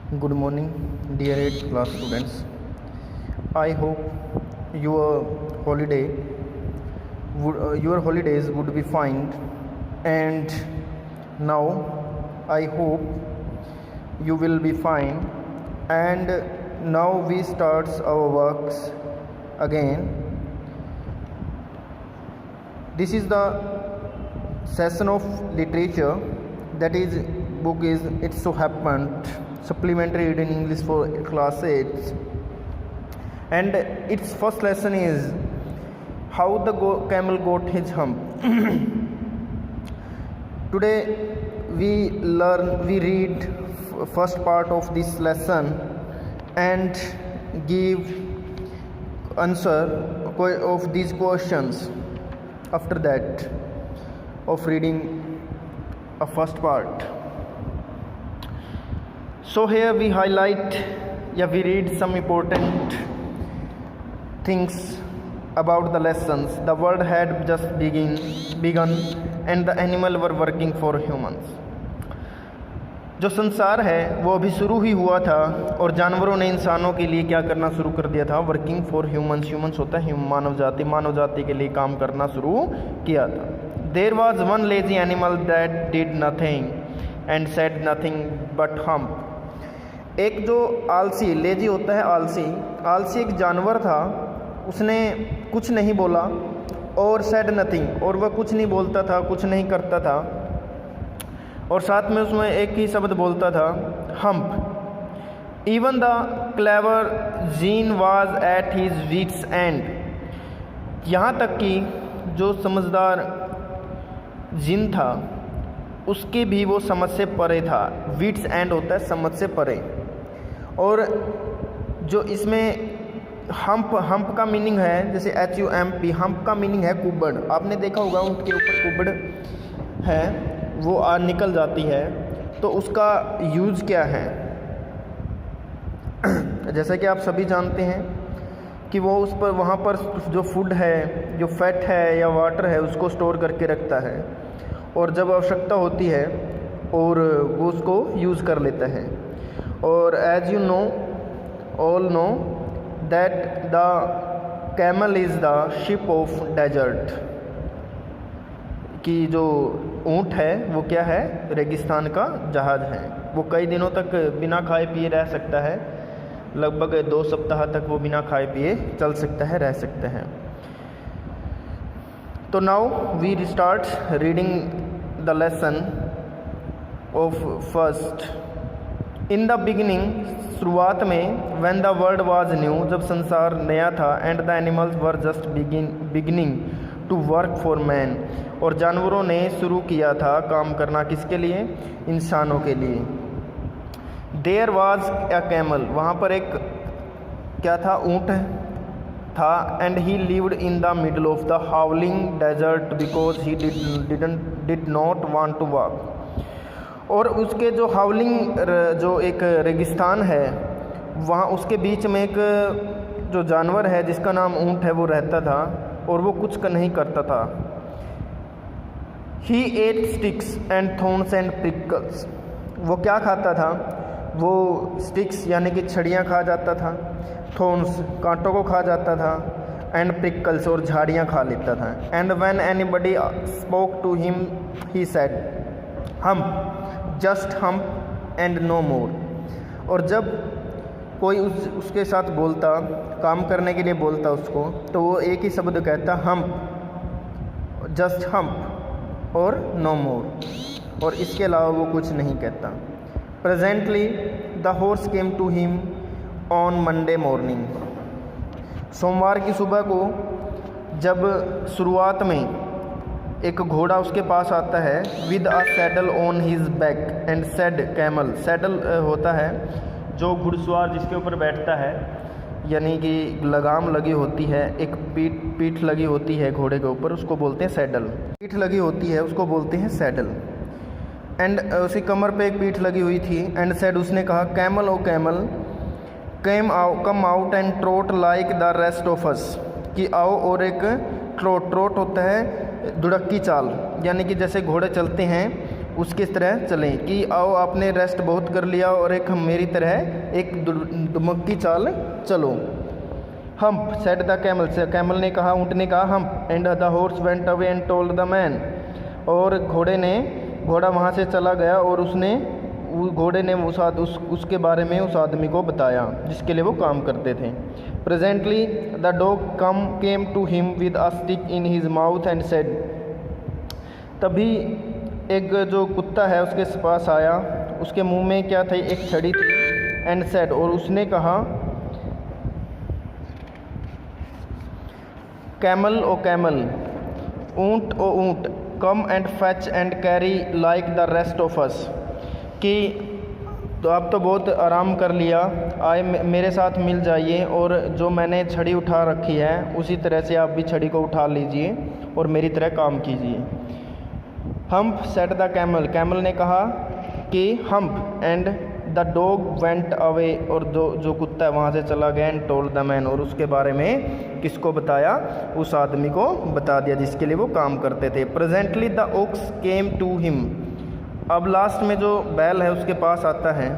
Good morning, dear 8th class students. I hope your your holidays would be fine, and now I hope you will be fine. And now we start our works again. This is the session of literature, that is book is It So Happened, supplementary reading English for class 8, and its first lesson is how the camel got his hump. Today we read first part of this lesson and give answer of these questions after that of reading a first part. So here we we read some important things about the lessons. The world had just begun and the animal were working for humans. जो संसार है वो अभी शुरू ही हुआ था और जानवरों ने इंसानों के लिए क्या करना शुरू कर दिया था, वर्किंग फॉर ह्यूमंस. ह्यूमंस होता है मानव जाति के लिए काम करना शुरू किया था. There was one lazy animal that did nothing and said nothing but hump. एक जो आलसी, लेजी होता है आलसी एक जानवर था. उसने कुछ नहीं बोला और सेड नथिंग, और वह कुछ नहीं बोलता था, कुछ नहीं करता था, और साथ में उसमें एक ही शब्द बोलता था, hump. Even the clever djinn was at his wits end. यहाँ तक कि जो समझदार जिन था उसके भी वो समझ से परे था. विट्स एंड होता है समझ से परे. और जो इसमें हम्प का मीनिंग है, जैसे HUMP, हम्प का मीनिंग है कुबड़. आपने देखा होगा उनके ऊपर कुबड़ है, वो निकल जाती है, तो उसका यूज़ क्या है. जैसा कि आप सभी जानते हैं कि वो उस पर वहाँ पर जो फूड है, जो फैट है या वाटर है, उसको स्टोर करके रखता है, और जब आवश्यकता होती है और वो उसको यूज़ कर लेता है. और as you all know that the camel is the ship of desert. कि जो ऊँट है वो क्या है, रेगिस्तान का जहाज़ है. वो कई दिनों तक बिना खाए पिए रह सकता है, लगभग 2 सप्ताह तक वो बिना खाए पिए चल सकता है, रह सकता है. तो now we start reading the lesson of first. In the beginning, शुरुआत में, when the world was new, जब संसार नया था, and the animals were just beginning to work for man, और जानवरों ने शुरू किया था काम करना किसके लिए, इंसानों के लिए. देयर वाज अ कैमल, वहाँ पर एक क्या था, ऊँट था. And he lived in the middle of the howling desert because he did not want to walk. और उसके जो हाउलिंग, जो एक रेगिस्तान है, वहाँ उसके बीच में एक जो जानवर है जिसका नाम ऊँट है वो रहता था, और वो कुछ नहीं करता था. He ate sticks and thorns and prickles. वो क्या खाता था, वो स्टिक्स यानी कि छड़ियाँ खा जाता था, थॉर्न्स कांटों को खा जाता था, एंड प्रिकल्स और झाड़ियाँ खा लेता था. And when anybody spoke to him he said humph, just humph and no more. और जब कोई उसके साथ बोलता, काम करने के लिए बोलता उसको, तो वो एक ही शब्द कहता, हम्प, जस्ट हम्प और नो मोर, और इसके अलावा वो कुछ नहीं कहता. Presently the horse came to him on Monday morning. सोमवार की सुबह को जब शुरुआत में एक घोड़ा उसके पास आता है, with a saddle on his back and said camel. Saddle होता है जो घुड़सवार जिसके ऊपर बैठता है, यानी कि लगाम लगी होती है, एक पीठ लगी होती है घोड़े के ऊपर, उसको बोलते हैं सैडल. पीठ लगी होती है उसको बोलते हैं सैडल. एंड उसकी कमर पे एक पीठ लगी हुई थी. एंड सेड, उसने कहा, camel O camel come out and trot like the rest of us. कि आओ और एक ट्रोट होता है दुड़क्की चाल, यानी कि जैसे घोड़े चलते हैं उसकी तरह चलें, कि आओ आपने रेस्ट बहुत कर लिया और एक हम मेरी तरह एक दुमक्की चाल चलो। हम्प सेड द कैमल, से कैमल ने कहा, ऊँट ने कहा hump, and the horse went away and told the man, और घोड़ा वहाँ से चला गया और घोड़े ने उसके बारे में उस आदमी को बताया जिसके लिए वो काम करते थे। Presently the dog came to him with a stick in his mouth and said, तभी एक जो कुत्ता है उसके पास आया, उसके मुंह में क्या थी, एक छड़ी थी। एंड सेड, और उसने कहा, कैमल ओ कैमल, ऊँट ओ ऊँट, come and fetch and carry like the rest of us, कि तो आप तो बहुत आराम कर लिया, आए मेरे साथ मिल जाइए और जो मैंने छड़ी उठा रखी है उसी तरह से आप भी छड़ी को उठा लीजिए और मेरी तरह काम कीजिए। Hump said the camel, camel ने कहा कि hump, and the dog went away, और जो कुत्ता है वहाँ से चला गया। एंड टोल्ड द मैन, और उसके बारे में किसको बताया, उस आदमी को बता दिया जिसके लिए वो काम करते थे। Presently the ox came to him, अब लास्ट में जो बैल है उसके पास आता है।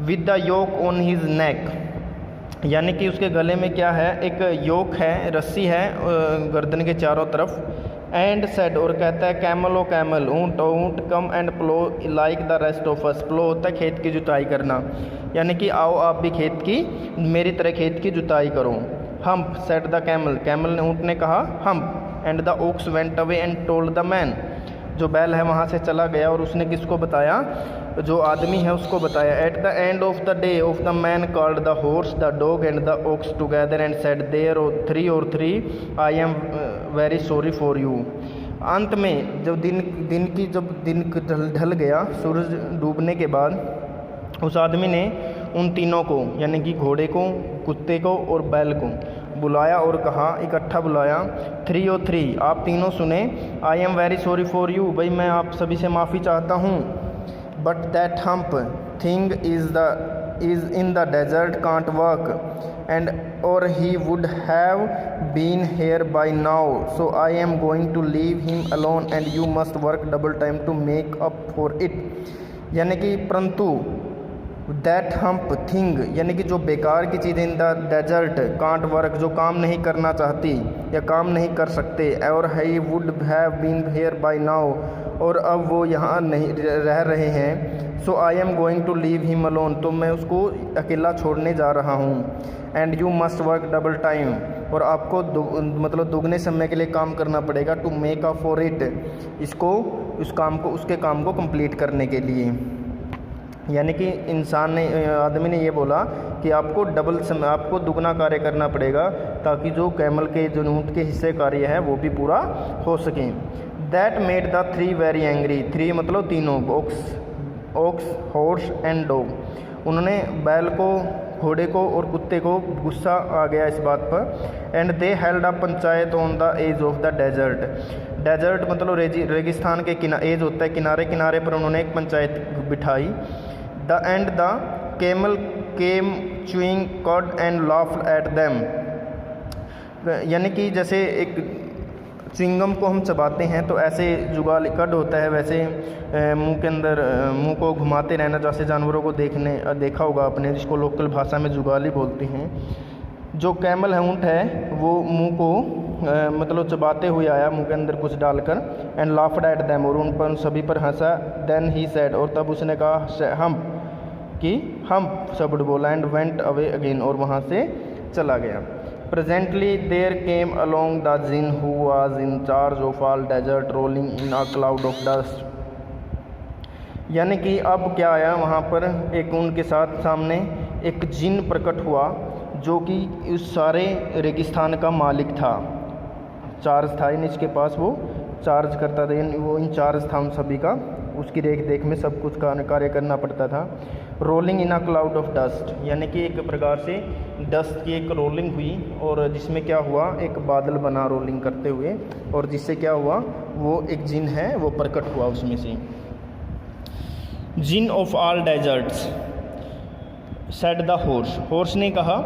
With the yoke on his neck, यानी कि उसके गले में क्या है, एक योक है, रस्सी है गर्दन के चारों तरफ। एंड सेड, और कहता है, कैमल ओ कैमल, ऊँट ओ ऊँट, come and plough like the rest of us, plough होता है खेत की जुताई करना, यानी कि आओ आप भी खेत की मेरी तरह खेत की जुताई करो। Hump said the camel, camel ने ऊँट ने कहा hump, and the ox went away and told the man, जो बैल है वहाँ से चला गया और उसने किसको बताया, जो आदमी है उसको बताया। At the end of the day of the man called the horse the dog and the ox together and said there three I am very sorry for you. अंत में जब दिन ढल गया, सूरज डूबने के बाद, उस आदमी ने उन तीनों को, यानी कि घोड़े को, कुत्ते को और बैल को बुलाया और कहा, इकट्ठा बुलाया, 303, आप तीनों सुने, I am very sorry for you, भाई मैं आप सभी से माफ़ी चाहता हूँ। But that hump thing is in the desert can't work and और he would have been here by now, so I am going to leave him alone and you must work double time to make up for it. यानी कि परंतु that hump thing, यानी कि जो बेकार की चीज़, in the desert can't work, जो काम नहीं करना चाहती या काम नहीं कर सकते, और he would have been here by now, और अब वो यहाँ नहीं रह रहे हैं। So I am going to leave him alone, तो मैं उसको अकेला छोड़ने जा रहा हूँ। And you must work double time, और आपको मतलब दुगने समय के लिए काम करना पड़ेगा, to make up for it, उसके काम को कंप्लीट करने के लिए। यानी कि आदमी ने ये बोला कि आपको आपको दुगना कार्य करना पड़ेगा ताकि जो कैमल के जो ऊँट के हिस्से कार्य है वो भी पूरा हो सके। That made the three very angry, three मतलब तीनों, ओक्स हॉर्स एंड डॉग। उन्होंने बैल को, घोड़े को और कुत्ते को गुस्सा आ गया इस बात पर। And they held a panchayat on the edge of the desert मतलब रेगिस्तान के एज होता है किनारे किनारे पर उन्होंने एक पंचायत बिठाई। The camel came chewing cud and laughed at them, यानी कि जैसे एक च्युइंगम को हम चबाते हैं तो ऐसे जुगाली कड होता है, वैसे मुंह के अंदर मुंह को घुमाते रहना, जैसे जानवरों को देखा होगा आपने, जिसको लोकल भाषा में जुगाली बोलते हैं। जो कैमल है, ऊँट है, वो मुंह को मतलब चबाते हुए आया मुंह के अंदर कुछ डालकर। एंड लाफ्ड एट देम, और उन पर सभी पर हंसा। देन ही सेड, और तब उसने कहा हम शब्द बोला। एंड वेंट अवे अगेन, और वहाँ से चला गया। Presently there came along the djinn who was in charge of all desert rolling in a cloud of dust, यानी कि अब क्या आया वहाँ पर, एक उनके साथ सामने एक जिन प्रकट हुआ जो कि उस सारे रेगिस्तान का मालिक था, चार्ज था इसके पास, वो चार्ज करता था, वो इंचार्ज था उन सभी का, उसकी रेख देख में सब कुछ कार्य करना पड़ता था। Rolling in a cloud of dust, यानी कि एक प्रकार से डस्ट की एक रोलिंग हुई और जिसमें क्या हुआ, एक बादल बना रोलिंग करते हुए, और जिससे क्या हुआ, वो एक जिन है वो प्रकट हुआ उसमें से। Djinn of all deserts said the horse ने कहा,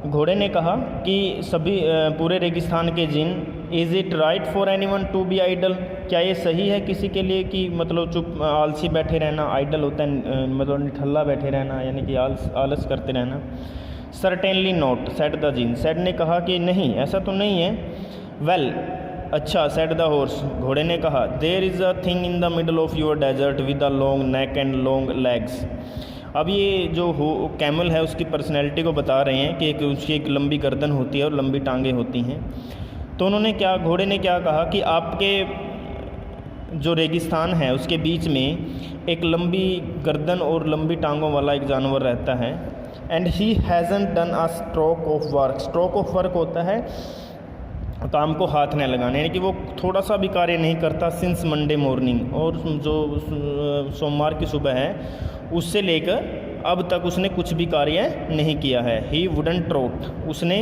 घोड़े ने कहा कि सभी पूरे रेगिस्तान के djinn is it right for anyone to be idle, क्या ये सही है किसी के लिए कि मतलब चुप आलसी बैठे रहना, आइडल होता है मतलब निठल्ला बैठे रहना यानी कि आलस करते रहना। Certainly not said the djinn, said ने कहा कि नहीं ऐसा तो नहीं है। वेल अच्छा सेड द हॉर्स, घोड़े ने कहा there is a thing in the middle of your desert with a long neck and long legs. अब ये जो कैमल है उसकी पर्सनैलिटी को बता रहे हैं कि उसकी एक लंबी गर्दन होती है और लंबी टांगें होती हैं। तो उन्होंने क्या, घोड़े ने क्या कहा कि आपके जो रेगिस्तान है उसके बीच में एक लंबी गर्दन और लंबी टांगों वाला एक जानवर रहता है। And he hasn't done a stroke of work, stroke of work होता है काम को हाथ न लगाने, यानी कि वो थोड़ा सा भी कार्य नहीं करता सिंस मंडे मॉर्निंग, और जो सोमवार की सुबह है उससे लेकर अब तक उसने कुछ भी कार्य नहीं किया है। ही वुडन ट्रोट, उसने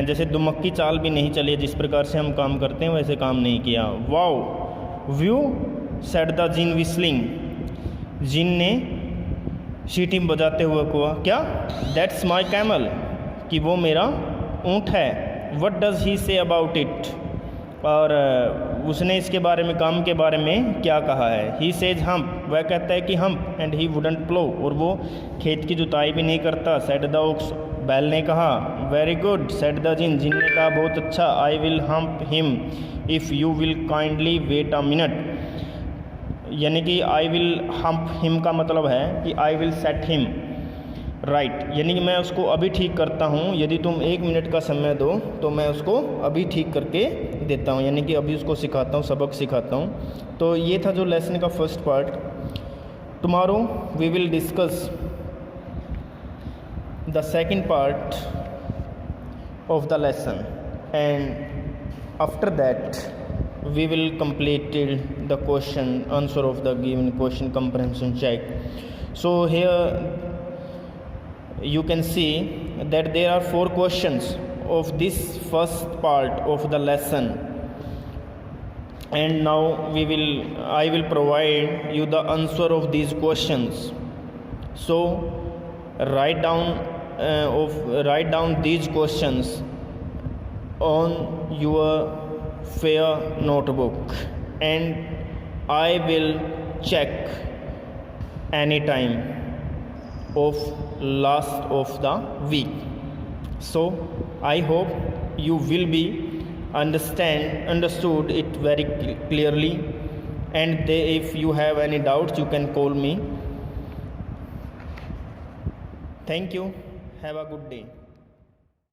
जैसे दुमक्की चाल भी नहीं चली, जिस प्रकार से हम काम करते हैं वैसे काम नहीं किया। वाओ व्यू सेड द जिन विस्लिंग, जिन ने सीटी बजाते हुए कहा क्या, दैट्स माई कैमल, कि वो मेरा ऊँट है। What does he say about it, और उसने इसके बारे में, काम के बारे में क्या कहा है। ही सेज हम्प, वह कहता है कि हम्प, एंड ही वुडंट प्लो, और वो खेत की जुताई भी नहीं करता। सेड द ओक्स, बैल ने कहा very good said the djinn, djinn ने कहा बहुत अच्छा। I will hump him if you will kindly wait a minute, यानी कि आई विल हम्प हिम का मतलब है कि I will set him right, यानी कि मैं उसको अभी ठीक करता हूँ, यदि तुम 1 मिनट का समय दो तो मैं उसको अभी ठीक करके देता हूँ, यानी कि अभी उसको सिखाता हूँ, सबक सिखाता हूँ। तो ये था जो लेसन का first part. Tomorrow we will discuss the second part of the lesson, and after that we will complete the question answer of the given question comprehension check. So here you can see that there are 4 questions of this first part of the lesson, and now I will provide you the answer of these questions. So write down these questions on your fair notebook, and I will check anytime of last of the week. So I hope you will be understood it very clearly, and if you have any doubts you can call me. Thank you, have a good day.